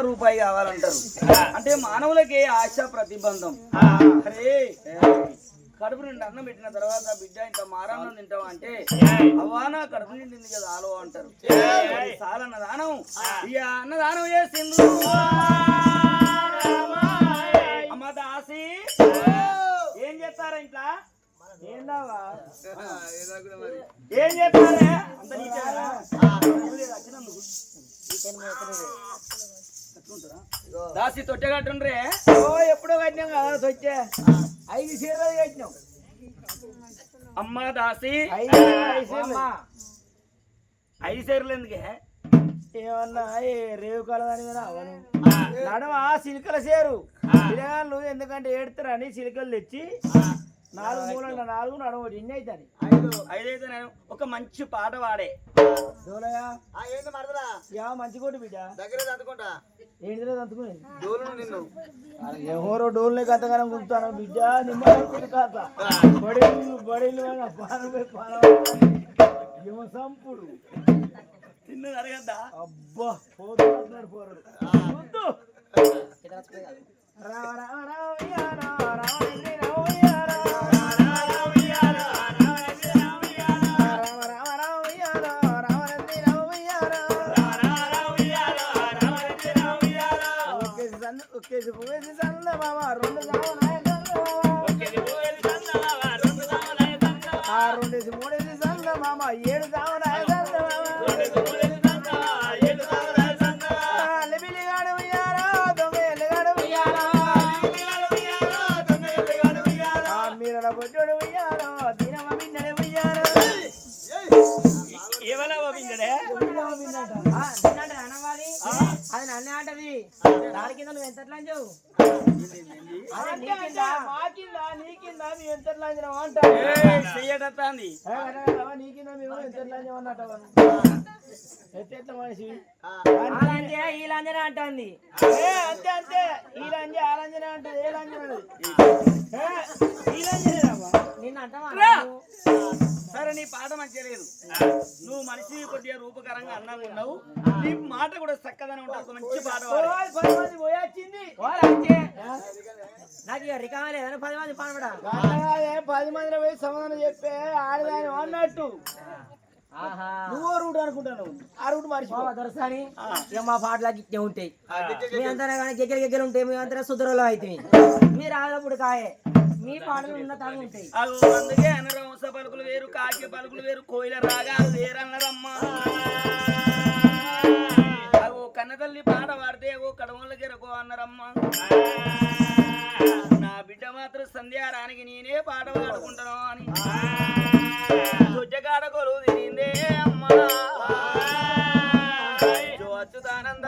రూపాయి కావాలంటారు. అంటే మానవులకి ఆశ ప్రతిబంధం. అరే కడుపు నిండి అన్నం పెట్టిన తర్వాత బిడ్డ ఇంత మారాన్నం తింటావు అంటే అవ్వా నా కడుపు నిండింది కదా ఆలో అంటారు. చాలా అన్నదానం ఇక అన్నదానం చేసిండ్రు. అమ్మ దాసి ఏం చేస్తారా ఇంట్లో ఏందావా ఏం చేస్తారే అంత దాసి తొట్టె కట్టుండ్రే. ఎప్పుడో కట్టినాం కదా తొట్టె 5 చీరలు కట్టినాం. అమ్మ దాసి 5 చీరలు ఎందుకే ఏమన్నా రేవు కాలదని అవను నడమ సిలికల చేరు పిల్లగాళ్ళు ఎందుకంటే ఏడుతారని సిలికలు తెచ్చి 4 మూలంట 4 నడవ ఎన్ని అవుతాయి 5 అయితే నేను ఒక మంచి పాట పాడే మంచి కోటి బిడ్డ దగ్గర దంతుకుంటా ఏంటిదో దంతుకుని డోలు నిన్ను ఎవరో డోల్ని కథగానం గుంటాను బిడ్డ నిమ్మ కాత బడీలు సంపుడు తిన్నది అరగద్దా అబ్బా పోతున్నాడు పోరాడు రామ రామ రామ అది నన్నే అంటది దాని కింద నువ్వు ఎంత లాంచావు మాకిందా నీకిందా మేము ఎంత లాంచినావు అంట నీ కింద మేము ఎంత లాంచాం అన్నట్టు ఎట్లా మనిషి ఈ లాంజన అంటుంది అంతే అంతే ఈ లాంజ ఆ లాంజన అంటది ఏ లాంజన ఈ లాంజనేనమ్మా నిన్ను అంటావా సరే నీ పాట మంచిగా లేదు. నువ్వు మనిషి కొద్దిగా రూపకరంగా అందంగా ఉన్నావు. నీ మాట కూడా చక్కగానే ఉంటావు. మంచి పాట పోయొచ్చింది నాకు ఇక రికామ లేదని 10 మంది పాడబడా 10 మందిలో పోయి సమాధానం చెప్పే ఆడదాని అన్నట్టు నువ్వు రూట్ అనుకుంటాను ఆ రూట్ మర్చిపో దొరసాని ఇక మా పాటలకి ఇట్టే ఉంటాయి. మీ అంతా కానీ గెగ్గలు ఉంటాయి. మీ అంతా సుధరలో అయితే మీరు ఆడప్పుడు కాయే మీ పాటలు ఉన్నతంగా ఉంటాయి. అందుకే అనరంస పలుకులు వేరు కాకి పలుకులు వేరు కోయిల రాగాలు వేరన్నరమ్మా. అగో కన్నతల్లి పాట పాడితే ఓ కడవలకి రకో అన్నరమ్మా. నా బిడ్డ మాత్రం సంధ్యారానికి నేనే పాట పాడుకుంటాను అని చుట్టకాడ కొలువు తిరిగిందే అమ్మా. జో అచ్యుతానంద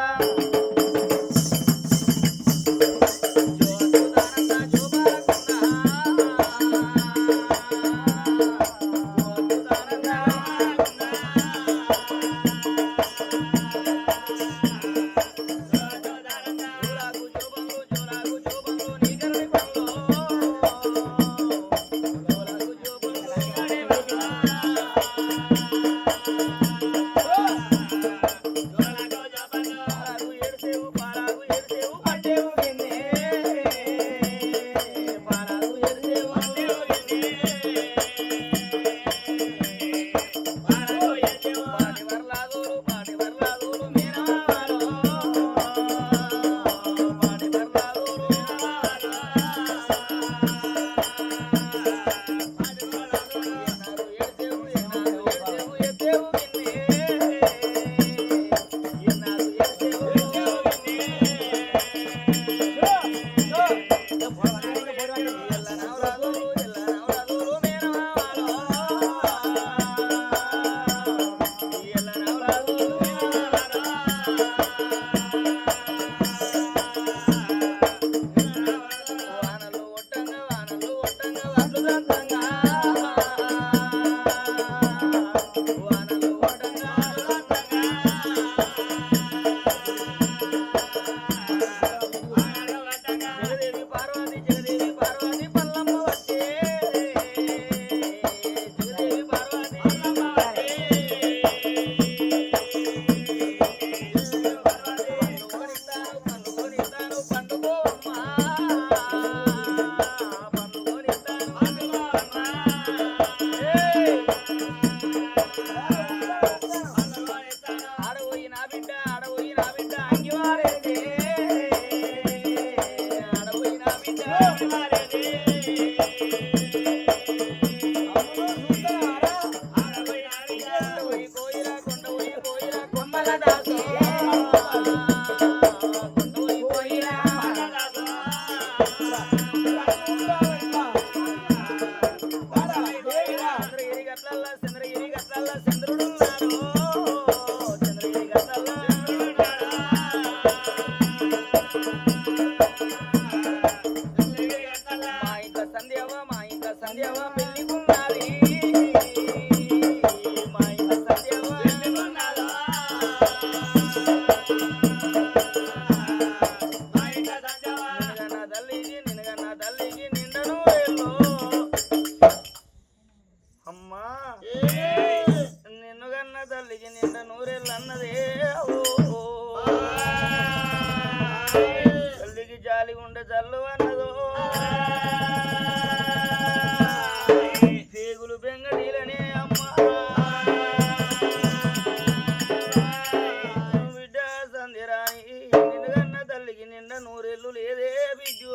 లేదే బిడ్డో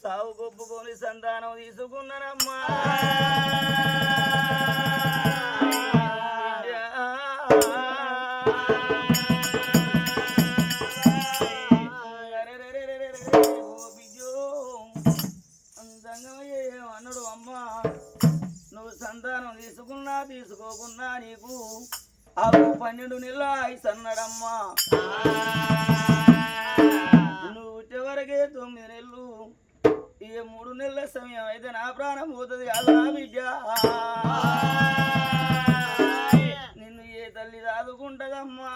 సావు కొప్పుకొని సంతానం తీసుకున్నానమ్మా అన్నాడు అమ్మా నువ్వు సంతానం తీసుకున్నా తీసుకోకున్నా నీకు ఆ 12 నెలల ఆయుష్ అన్నాడమ్మా నువ్వు వచ్చేవరకే 9 నెలలు ఈ 3 నెలల సమయం అయితే నా ప్రాణం పోతుంది అలా బిడ్డ నిన్ను ఏ తల్లి దాదుకుంటదమ్మా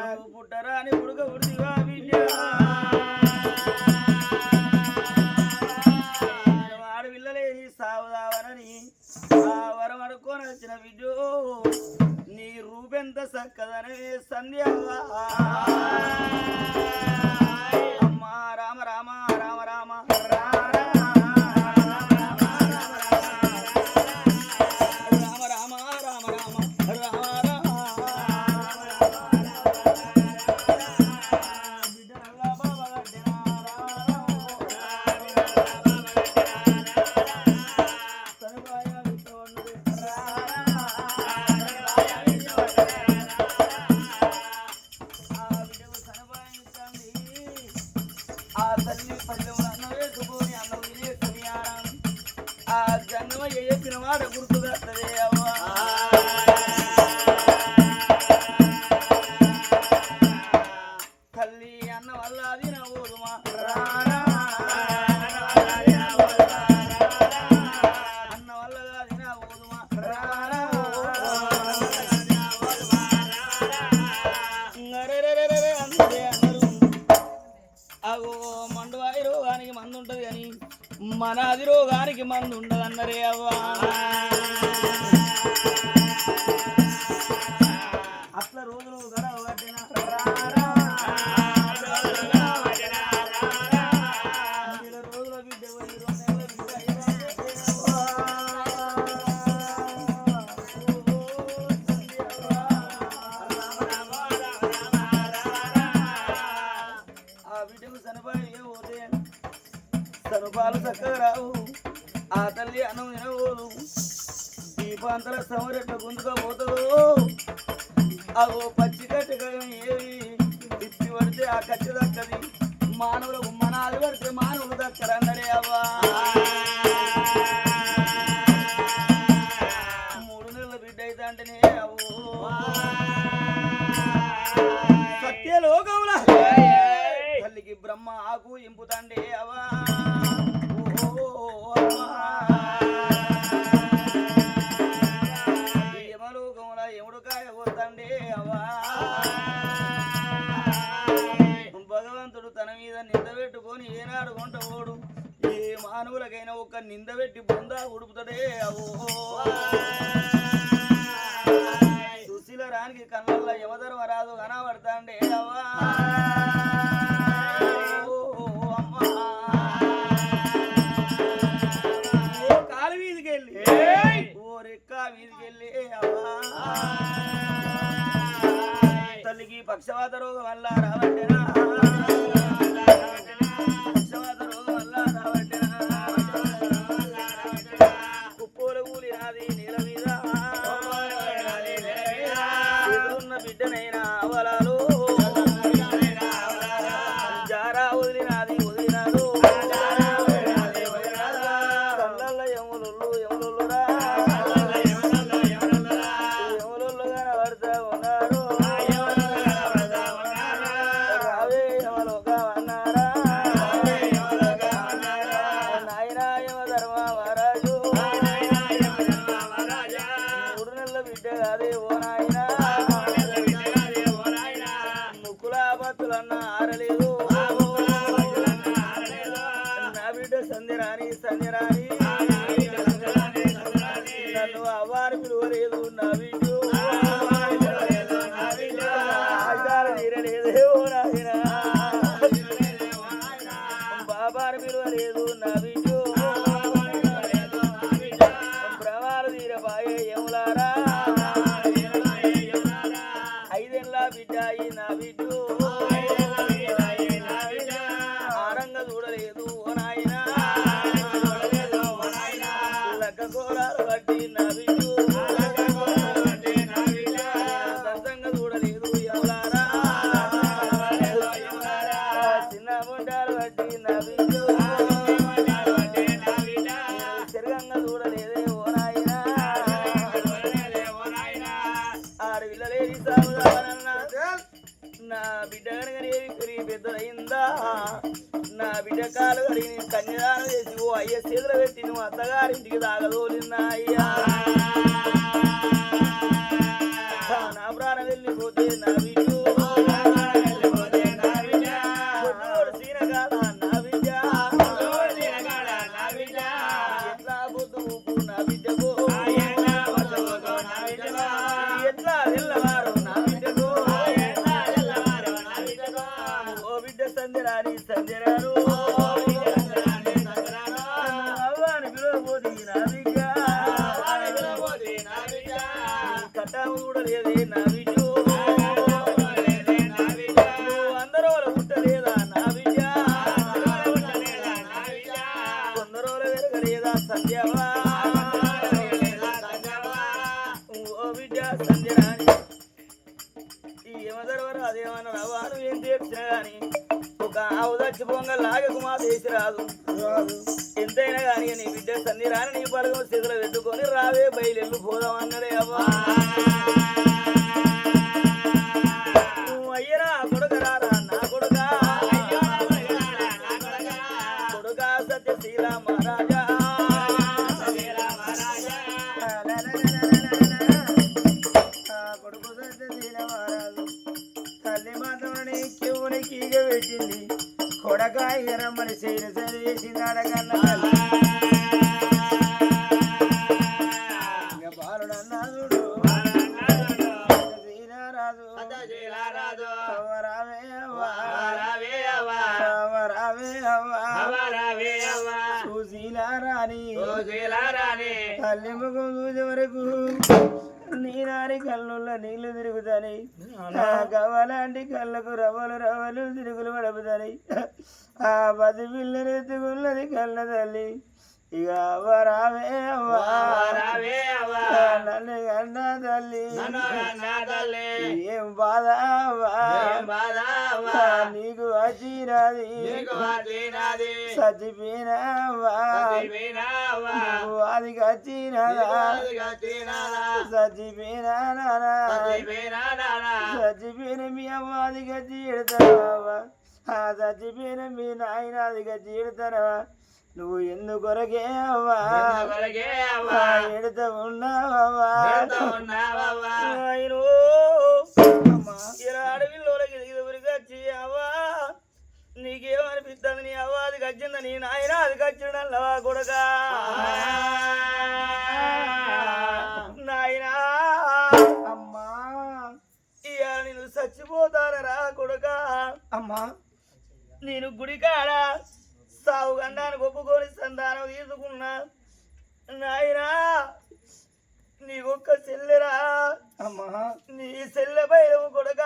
నువ్వు పుట్టరాని పుడక పుడిదివా బిడ్డ ఆడపిల్లలేని సావుదావనని ఆ వరం అడుక్కొని వచ్చిన బిడ్డో నీ రూపెంత చక్కదనే సంధ్య అమ్మా రామ రామ రామ రామ చెప్పినవాడ గుర్తుగా అవ్వా తల్లి అన్న వల్ల అది నవ్వుదుమా అన్న వల్ల అది నవ్వుదుమా అందుకే అన్నారు అగో మండువాయి రోగానికి మందు ఉంటది అని మనాది రోగానికి మందు ఉండదు అన్నరే అవ్వా అట్లా రోజులు గడవబట్టిన రోజుల బిడ్డ 2 నెలల బిడ్డ ఆ బిడ్డకు చనిపోయి పోతే సరుపాలు చక్కగా రావు ఆ తల్లి అన్నం తినబోదు దీపాంతర సమరెట్ల గుంజుకపోతుందో అగో పచ్చి కట్టె ఏవి ఇచ్చి పడితే ఆ కచ్చి దక్కది మానవులకు మనాలు పడితే మానవులు దక్కరన్నడే అవ్వా 3 నెలల బిడ్డ అయితే అంటేనే అవ్వో సత్యలోకముల తల్లికి బ్రహ్మ ఆకు ఇంపుతండే అవ్వా యమలోకముల ఎముడు కాయ పోతండే అవ్వా భగవంతుడు తన మీద నింద పెట్టుకొని ఏనాడు కొంట ఓడు ఏ మానవులకైనా ఒక నింద పెట్టి బొందా ఉడుపుతాడే అవో సుశీల రానికి కళ్ళల్లో యమధర్మ రాదు కనబడతాండే అవ్వా తల్లికి పక్షవాత రోగం వల్ల రావట్టెనా పక్షవాత రోగం వల్ల రావట్టెనా కుప్పోల కూలినాది నీల మీద ఎదురున్న బిడ్డనైనా అవలాలు జారా వదిలినాది వదిలినాడు కళ్ళల్ల యములుల్లు యములుల్లురా నన్ను అవ్వారు పిలువలేదు నా బిడ్డు ఆచారం తీరలేదే ఓ నాయన బాబారు పిలువలేదు నా బిడ్డు భ్రమాలు తీరబాయే యములారా లేని సాగుదానన్నా నా బిడ్డ కనుక పెద్దదైందా నా బిడ్డ కాలు కడిగి నేను కన్యదానం చేసి ఓ అయ్య చేతులు పెట్టి నువ్వు అత్తగారింటికి దాగదోలిన్నా అయ్యా నా ప్రాణం వెళ్ళిపోతే నా బిడ్డ సీన కాదా నా బిడ్డ ఎట్లా పొద్దు నా బిడ్డకు ఎట్లా వెళ్ళవారు నా బిడ్డకు ఓ బిడ్డ సంజరాని సంజరాను అవ్వాని పిలవబోది నా బిడ్డ కట్టాము కూడా లేదే నా బిడ్డ అందరూ పుట్టలేదా నా బిడ్డ కొందరు వెరగలేదా సంధ్యవా ఓ బిడ్డ సంజరాని ఈ యమధర్వరు అదేమన్నా రవాను ఏం చేసినా గాని ఒక ఆవు దచ్చి పొంగల్ లాగకు మా దేశ రాదు ఎంతైనా గాని నీ బిడ్డ సంధిరాని నీ పలకం చేతులు పెట్టుకొని రావే బయలు పోదాం అన్నడే అవ్వా నువ్వు అయ్యరా కొడుకరారా నా కొడుక కొడుక సత్యశీల మహారాజా కొడుకు సత్యశీల మహారాజు తల్లి మాత్రమని కెవునికి ఈగ పెట్టింది కొడక రమ్మని చేయను సరి చేసింది అడగన్న ఇక బాలుడన్నాదుడు రాజు రావే అవ్వా సుశీల రాణి తల్లి ముఖం చూసే వరకు నీనారి కళ్ళుల్లో నీళ్లు తిరుగుతాయి గవ్వలాంటి కళ్ళకు రవ్వలు తిరుగులు పడపుతాయి ఆ పది పిల్లని ఎత్తుకున్నది కళ్ళ తల్లి ఇక అవ్వరావే అవ్వా నన్ను కన్నా తల్లి ఏం బాధ అవ్వా నీకు వచ్చినది చచ్చిపోయినావా నువ్వు అదికి వచ్చినదా చచ్చిపోయినా చచ్చిపోయిన మీ అమ్మ అదికి వచ్చి ఎడతావా చచ్చిపోయిన మీ నాయన అదికి వచ్చి ఎడతానవా నువ్వు ఎందుకొరకే అవ్వా ఎడత ఉన్నావా ఇలా అడవిలోకి దిగుదరికి వచ్చి అవ్వా నీకేమనిపిస్తుంది నీ అవ్వ అది కచ్చిందా నీ నాయన అది కచ్చిండల్లవా కొడుక నాయనా అమ్మా ఇక నేను చచ్చిపోతానరా కొడుక అమ్మా నేను గుడికాడ సాగు గండానికి ఒప్పుకొని సంతానం తీసుకున్నా నాయనా నీకొక్క చెల్లెరా అమ్మా నీ చెల్లెపై కొడుక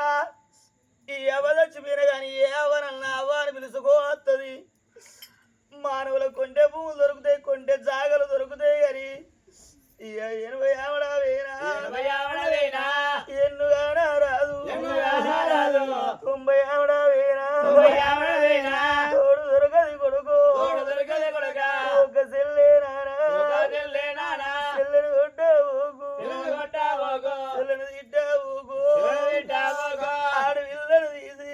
ఈ అవదచ్చిపోయిన కానీ ఏ అవనన్నా అవ్వని పిలుచుకోవస్తుంది మానవుల కొంటే భూములు దొరుకుతాయి కొంటే జాగలు దొరుకుతాయి కానీ ఇక 80 ఆవిడవేనా ఎన్నుగానా రాదు 90 ఆవిడవేనా తోడు దొరకది కొడుకు ఒక చెల్లెనానా చెల్లెను కొట్టబోకు చెల్లెను తిట్టబోకు ఆడపిల్లను తీసి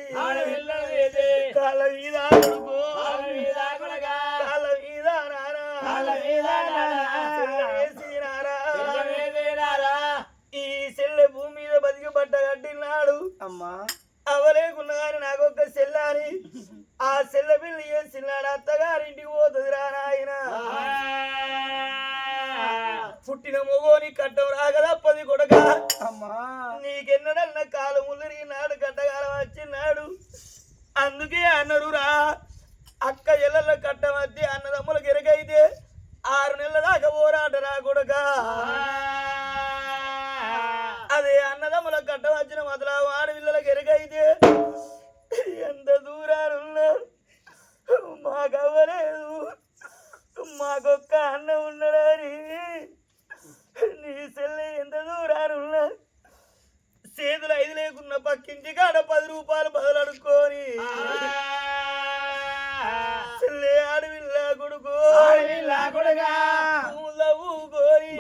కాళ్ళ మీద కొడుకు కాళ్ళ మీద నానా ఈ చెల్లె భూమి మీద బతికి పట్ట కట్టినాడు అమ్మా అవలేకున్నా కానీ నాకొక్క చెల్లాని ఆ చెల్ల పిల్లి చేసినాడు అత్తగారింటికి పోతుంది రా నాయన పుట్టిన మొగోని కట్టం రాగదప్పది కొడక అమ్మా నీకెన్నడన్న కాలు ముదిరినాడు కట్టగాలం వచ్చినాడు అందుకే అన్నారు రా అక్క ఎల్లల కట్ట మధ్య అన్నదమ్ములకు ఎరగైతే 6 నెలల దాకా పోరాటరా కొడక అదే అన్నదమ్ముల కట్ట వచ్చిన మొదల ఆడపిల్లలకు ఎరగైతే ఎంత దూరానున్నా మాకవ్వలేదు మాకొక్క అన్న ఉన్నాడని నీ చెల్లె ఎంత దూరానున్నా చేతులు 5 లేకున్న పక్కింటి కాడ 10 రూపాయలు బదులడుకొని చెల్లె ఆడవిల్ల కొడుకు ఊగోరి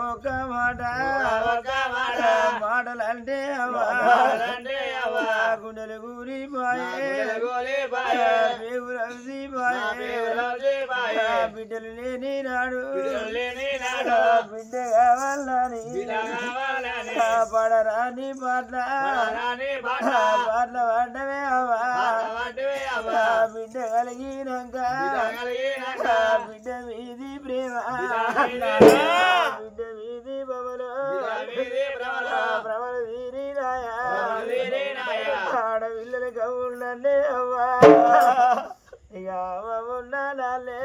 ఒక మాట మాటలంటే అవ్వ గుండెలు కూలిపోయే బిడ్డలు లేని నాడు బిడ్డ కావాలని పడరాని పాటల పడ్డవే అవ్వ బిడ్డ కలిగినాక బిడ్డ వీధి ప్రేమ బిడ్డ వీధి బబలో భ్రమణ వీరినాయ ఆడపిల్లలు కవుళ్ళండి అవ్వా ఇక ఉన్నాలే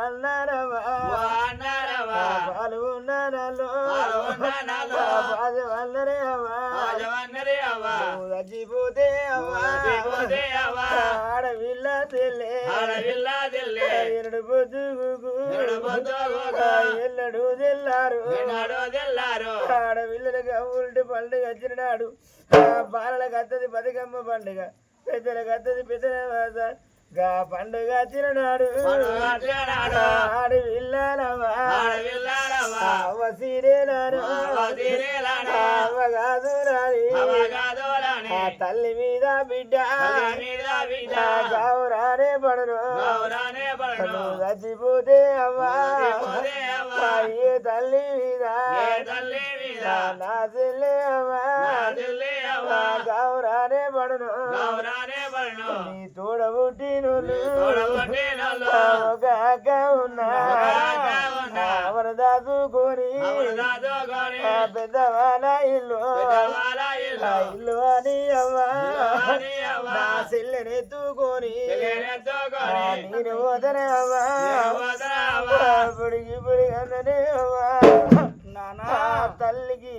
అన్నారవ్వా పాలు ఉన్నాలో వల్లరే అవ్వా చచ్చిపోతే అవ్వా ఆడపిల్ల తెల్లే ఎరడు పొద్దుకు ఎల్లడు తెల్లారు ఆడపిల్లలకు ఉల్టి పండుగ వచ్చినాడు బాలలకు అత్తది బతుకమ్మ పండుగ పెద్దలకు అత్తది పెద్ద గా పండుగ వచ్చినాడు ఆడి విల్లాలవ్వ తల్లి మీద బిడ్డ గౌరానే పడరు చచ్చిపోతే అవ్వా ఏ తల్లి మీద నా చెల్లి అవ్వా గౌరానే పడరు నీ తోడబుట్టినోళ్ళు ఒక అక్క ఉన్నా దాచుకొని పెద్దవాళ్ళ ఇల్లు అని అవ్వా నా చెల్లెనెత్తుకొని నేను వదనే అవ్వా పొడిగి పొడిగనే అవ్వా నానా తల్లికి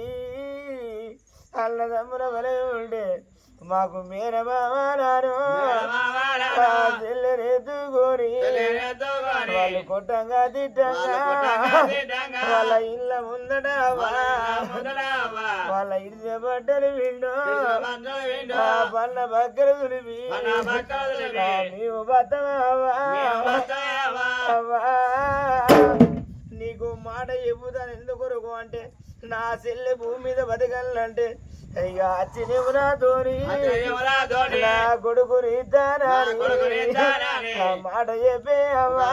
అల్లదమ్ముల వలె ఉండే మాకు మేనమావారు చెల్లెనెత్తుకొని వాళ్ళు కొట్టంగా తిట్టంగా వాళ్ళ ఇళ్ళ ముందట వాళ్ళ ఇళ్ళ బట్టలు విండు పన్న బక్కలు తులిపి నీవు బతవా నీకు మాట చెబుతాను ఎందుకొరకు అంటే నా చెల్లె భూమి మీద బతకాలంటే ఇక అచ్చినివురా ధోని నా కొడుకుని మాట చెప్పే అవ్వా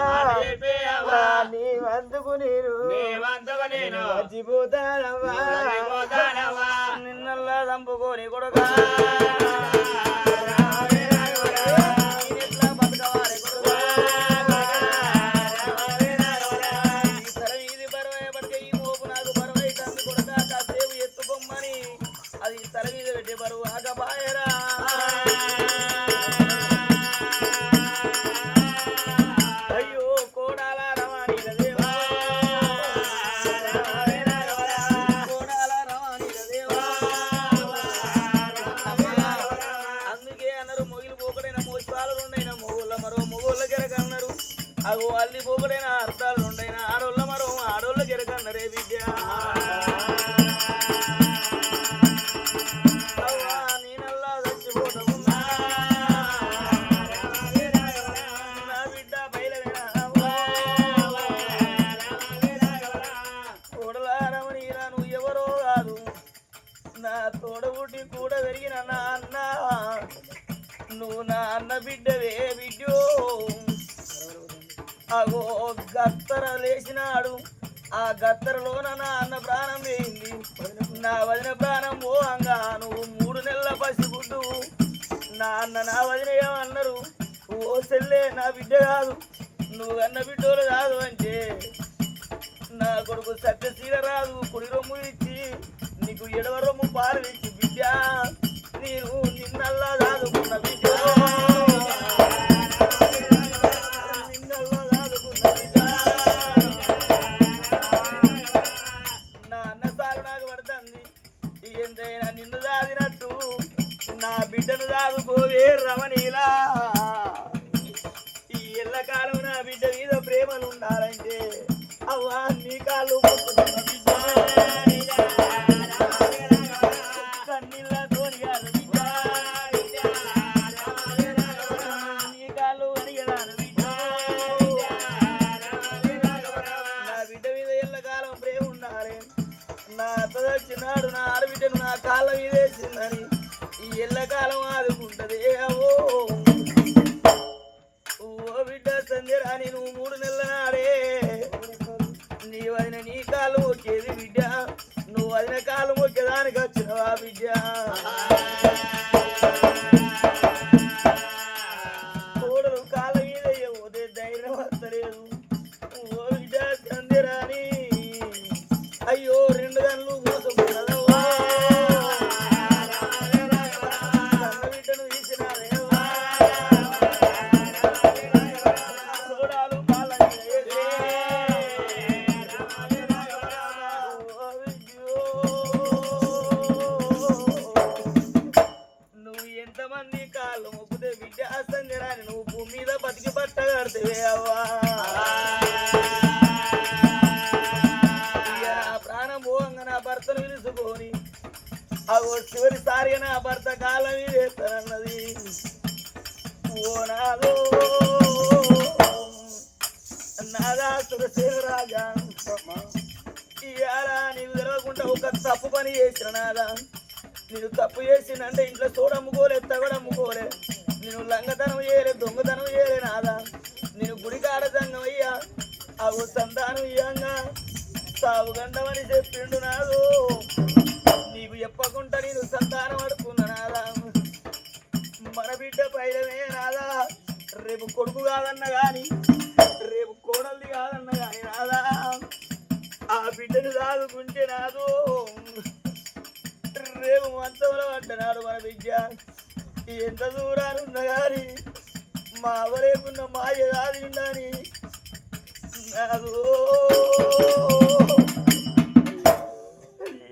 నీ వంతుకు నేను మర్చిపోతానవ్వా నిన్నల్లా చంపుకొని కొడుకా అగో అల్లి పోకడైన అర్థాలు రెండైన ఆడోళ్ళ మరో ఆడోళ్ళ గిరకన్నరే విద్య నేనల్లా చచ్చిపోతున్నా నా బిడ్డ బయలుదేరా తోడలారమణిరా నువ్వు ఎవరో కాదు నా తోడబుట్టి కూడా పెరిగిన నా అన్న నువ్వు నా అన్న బిడ్డవే బిడ్డో అగో గత్తర లేచినాడు ఆ గత్తరలోన నా అన్న ప్రాణం వేయింది నా వదిన ప్రాణం పోంగా నువ్వు 3 నెలల పసిగుడ్డు నా అన్న నా వదిన ఏమన్నారు ఓ చెల్లే నా బిడ్డ కాదు నువ్వు అన్న బిడ్డోలు కాదు అంటే నా కొడుకు సత్యశీల రాదు కుడి రొమ్ము ఇచ్చి నీకు ఎడవ రొమ్ము పాలు ఇచ్చి బిడ్డ నీవు నిన్నల్లా దాదుకున్న బిడ్డ నిన్ను దాదినట్టు నా బిడ్డను దాదుకోవే రమణీలా ఈ ఎల్లకాలం నా బిడ్డ మీద ప్రేమలు ఉండాలంటే అవ్వా నీ కాళ్ళు కన్నీళ్ళతో నీ కాళ్ళు అడిగడాను బిడ్డ నా బిడ్డ మీద ఎల్లకాలం నా అత్త వచ్చినాడు నా ఆడబిడ్డను నా కాళ్ళ మీదేసిందని ఈ ఎల్లకాలం ఆదుకుంటది అవో ఓ బిడ్డ సంధ్యరాని నువ్వు 3 నెలల నాడే నీ వదిన నీ కాళ్ళు మొక్కేది బిడ్డ నువ్వు వదిన కాళ్ళు మొక్కేదానికి వచ్చినవా బిడ్డ కోడలు కాళ్ళ మీద పోతే ధైర్యం వస్తలేదు ఓ బిడ్డ సంధ్యరాని అయ్యో 2 గన్లు మోసపోనదవ్వా బిడ్డను తీసినావేవా కోడాలు కాళ్ళ మీద నువ్వు ఎంతమంది కాళ్ళు మొక్కుతే బిడ్డ సంధ్యరాని నువ్వు భూమి మీద బతికి పట్టగడితే అవ్వా ప్రాణం పోవంగా నా భర్తను పిలుచుకొని అగో చివరిసారిగా నా భర్త కాలం వేస్తానన్నది ఓ నాదో నాదా సురసేనరాజా ఇవాళ నీవు తెలవకుండా ఒక తప్పు పని చేసిన నాదా నేను తప్పు చేసిందంటే ఇంట్లో చూడమ్ముకోలే తగడమ్ముకోలే నేను లంగతనం చేయలే దొంగతనం చేయలే నాదా నేను గుడికాడ సంగం అయ్యా అవు సంతానం ఇయ్యంగా సాగు గంటమని చెప్పిండు నాదు నీకు చెప్పకుండా నేను సంతానం అడుకున్నా నాదా మన బిడ్డ పైలమే నాదా రేపు కొడుకు కాదన్న గాని రేపు కోడల్ది కాదన్న గాని నాదా ఆ బిడ్డను దాదుకుంటే నాదు రేపు మంచంలో అంటున్నాడు మన బిడ్డ ఎంత దూరాలు ఉన్నా గాని మా అవరేపున్న మాయ దాదిండని నాదు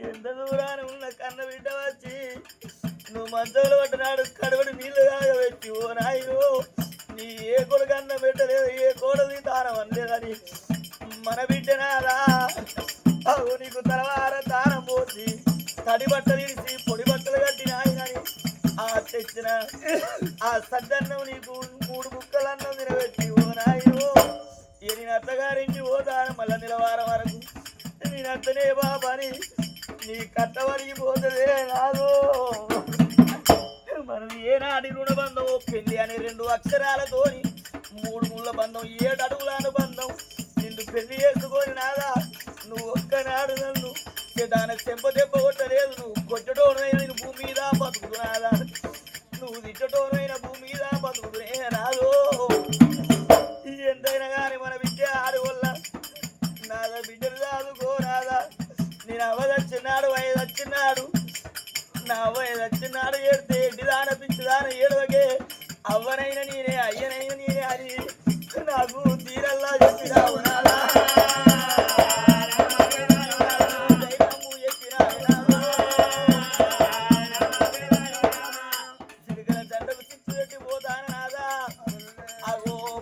ఎంత దూరాన ఉన్న కన్న బిడ్డ వచ్చి నువ్వు మంచంలో పట్టినాడు కడవడి నీళ్లు తాగబెట్టి ఓ నాయను నీ ఏ కొడుకు అన్నం పెట్టలేదు ఏ కోడలి తానం అనలేదని మన బిడ్డ నాదా అవు నీకు తలవార తానం పోసి తడి బట్టలు ఇడిచి పొడి బట్టలు కట్టిన ఆయనని ఆ తెచ్చిన ఆ సద్దన్నం నీకు 3 ముక్కలు అన్నం తినబెట్టి ఓ నాయను నేను అత్తగారించి పోతాను మళ్ళా నిలవారం వరకు నేను అత్తనే బాబాని నీ కట్టవరికి పోతుంది నాదు మనం ఏనాటి రుణబంధం పెళ్లి అనే 2 అక్షరాలతోని 3 ముళ్ళ బంధం 7 అడుగుల అనుబంధం నిన్ను పెళ్లి చేసుకొని నాదా నువ్వు ఒక్కనాడు నన్ను దానికి దెబ్బ కొట్టలేదు నువ్వు కొట్టడోనైనా నేను భూమి మీద బతుకుతున్నాదా నువ్వు తిట్టడోనైనా భూమి మీద బతుకుతునే నాదో ఎంతైనా కానీ మన బిడ్డ ఆడి వల్ల నాదా బిడ్డలు దాదుకో నాదా నేను అవ్వదచ్చినాడు వయదచ్చినాడు నా వయదచ్చినాడు ఏడితే ఎడ్డిదాన పిచ్చిదాన ఏడవకే అవ్వనైనా నేనే అయ్యనైనా నేనే అని నాకు తీరల్లా చెప్పినావు నాదా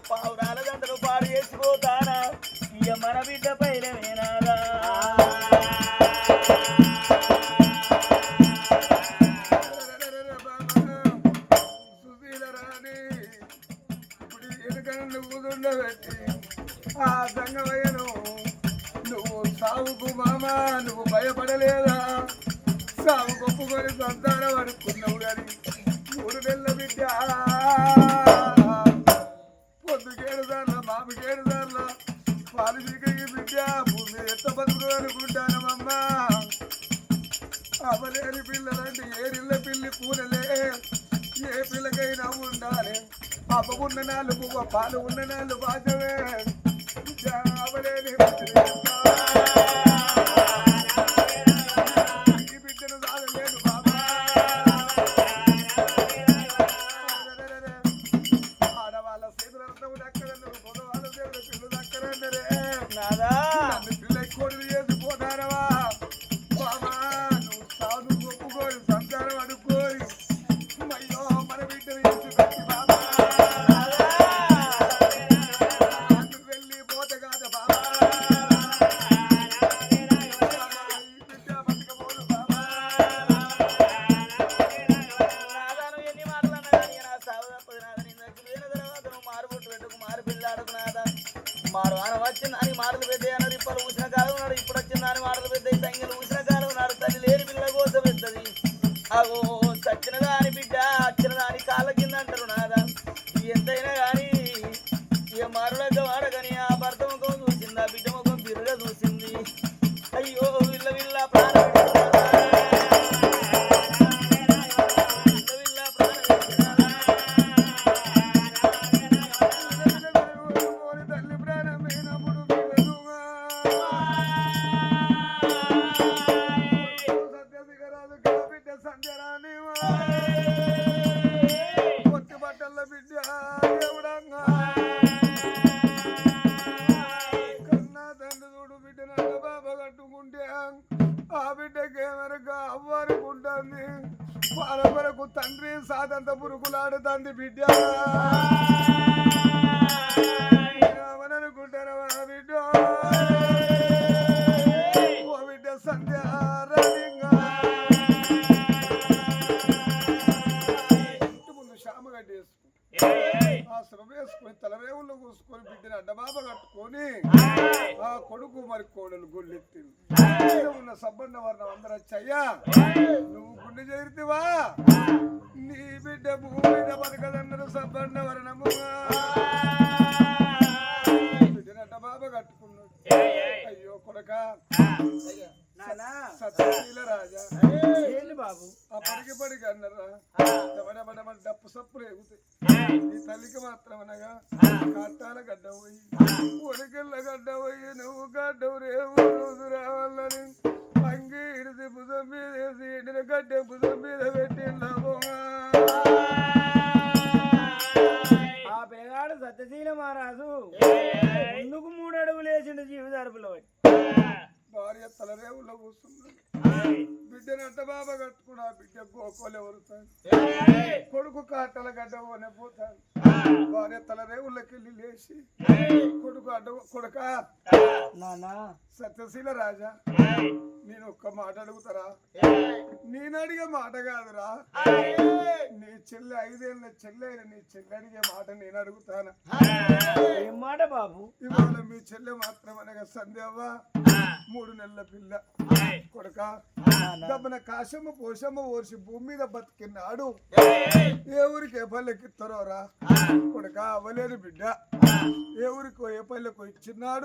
పావురాల గంటలు పాడు చేసిపోతానా ఇక మన బిడ్డ పైన వేనాదా ఆ సంగమయ్యను నువ్వు సాగుకు మామా నువ్వు భయపడలేదా సాగు కొప్పుకొని సంతానం అనుకున్నావు కానీ 3 నెలల బిడ్డ పొద్దుకేడు సార్లు మామికేడు సార్లు పాలు చీకటికి బిడ్డ భూమి ఎంత బతుకు అనుకుంటానమ్మా అవలేని పిల్లలంటే ఏరిళ్ళ పిల్లి పూలలే ఏ పిల్లకైనా ఉండాలి అవ్వ ఉన్న 4 పాలు ఉన్న 4 బాధ్యమే అవలేని ఈ బిడ్డను సాగలేదు బాబా ఆడవాళ్ళ చేతులంతా దక్కరన్నారు మగవాళ్ళ దేవుడు పిల్లలు దక్కరన్నరే నాదా పిల్ల కోడి చేసిపోతారవా బాబా నువ్వు సాగు ఒప్పుకోని సంతానం అనుకోని అయ్యో మన బిడ్డను చేసి పెట్టి బాబా వెళ్ళి పోతే కాదు బాబా అయ్యో విల్ల విల్ల ప్రాణం తల్లి ప్రాణమైనప్పుడు పిల్లలుగా సత్యశిఖరాలు బిడ్డ సంధ్యరాని కొత్త బట్టల బిడ్డ దేవుడంగా కన్నా తండ్రి చూడు బిడ్డనంట బాబా కట్టుకుంటే ఆ బిడ్డకేమనక అవ్వనుకుంటుంది వాళ్ళ వరకు తండ్రి సాదంత పురుగులాడుతుంది బిడ్డ అనుకుంటారా బిడ్డ ఓ బిడ్డ సంధ్య రవింగా ఇంటి ముందు శామ కట్టేసుకుని ఆ శ్రమ వేసుకొని తలవేవుల్లో కూసుకొని బిడ్డని అడ్డబాబ కట్టుకొని ఆ కొడుకు మరి కోడలు గుళ్ళెత్తింది ఉన్న సబ్బండ వర్ణం అందరూ వచ్చయ్యా నువ్వు గుండె చేరితివా నీ బిడ్డ భూమి మీద బతకదన్నారు సబ్బండ వర్ణము బిడ్డని అడ్డబాబ కట్టుకున్నాడు అయ్యో కొడక సత్యశీల రాజా బాబు ఆ పడికి అన్నారా డప్పు సప్పులు ఎగుతాయి నీ తల్లికి మాత్రం అనగా కట్టాల గడ్డ పోయి ఒరికెళ్ళ గడ్డ పోయి నువ్వు గడ్డవు రేవు రోజు రావాలని అంగి ఇడిసి భుజం మీద వేసి ఎండిన గడ్డ భుజం మీద పెట్టిందా ఆ పిల్లగాడు సత్యశీల మహారాజు ముందుకు 3 అడుగులు వేసిండు జీవితార్పులో భార్య తలరేవుల్లో కూర్చున్నాడు బిడ్డని అడ్డ బాబా కట్టుకుని ఆ బిడ్డ గోకోలే వరుతాడు కొడుకు కాటల గడ్డ పోనే పోతాడు భార్య తలరేవుల్లోకి వెళ్ళి లేచి కొడుకు అడ్డ కొడుక నానా సత్యశీల రాజా నేను ఒక్క మాట అడుగుతారా నేను అడిగే మాట కాదురా నీ చెల్లె 5 ఏళ్ళ చెల్లె నీ చెల్లె అడిగే మాట నేను అడుగుతాను ఏం మాట బాబు ఇవాళ మీ చెల్లె మాత్రం అనగా సంధ్యవ్వ 3 నెలల పిల్ల కొడుక దబ్బన కాశమ్మ పోషమ్మ ఓర్చి భూమి మీద బతికినాడు ఏ ఊరికి ఏ పల్లెకి ఇస్తారో రా కొడుక అవ్వలేని బిడ్డ ఏ ఊరికో ఏ పల్లెకో ఇచ్చినాడు